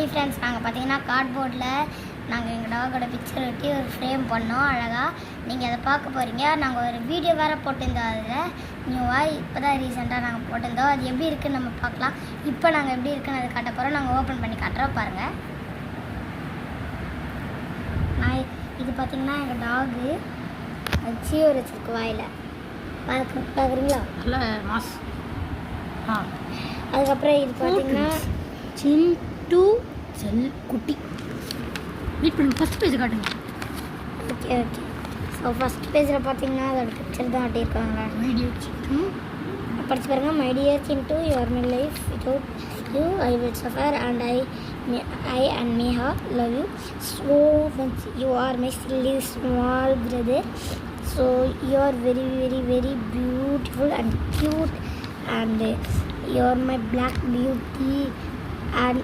Hi friends, நாங்கள் பார்த்தீங்கன்னா கார்ட்போர்டில் நாங்கள் எங்கள் டாகோட பிக்சர் ஒட்டி ஒரு ஃப்ரேம் பண்ணோம் அழகாக. நீங்கள் அதை பார்க்க போகிறீங்க. நாங்கள் ஒரு வீடியோ வேறு போட்டிருந்தோம். அதில் நியூவாக இப்போ தான் ரீசெண்டாக நாங்கள் போட்டிருந்தோம். அது எப்படி இருக்குதுன்னு நம்ம பார்க்கலாம். இப்போ நாங்கள் எப்படி இருக்குன்னு அதை காட்ட போகிறோம். நாங்கள் ஓப்பன் பண்ணி காட்டுறோம் பாருங்கள். நான் இது பார்த்திங்கன்னா எங்கள் டாகு வச்சு ஒரு வச்சுருக்கு வாயில் பார்க்குறீங்களா? நல்ல மாஸ். அதுக்கப்புறம் இது பார்த்திங்கன்னா சிண்டு செல் குட்டி. வெயிட் பண்ணுங்க, ஃபஸ்ட் பேஜ் காட்டுங்க. Okay okay. ஸோ ஃபஸ்ட் பேஜில் பார்த்தீங்கன்னா அதோட பிக்சர் தான் காட்டியிருக்காங்க. வீடியோ சிண்டு படிச்சு பாருங்க. My dear Chintu, your my life without you I will suffer and I and Neha love you so much. You are my silly small brother. So you are very very very beautiful and cute and you are my black beauty and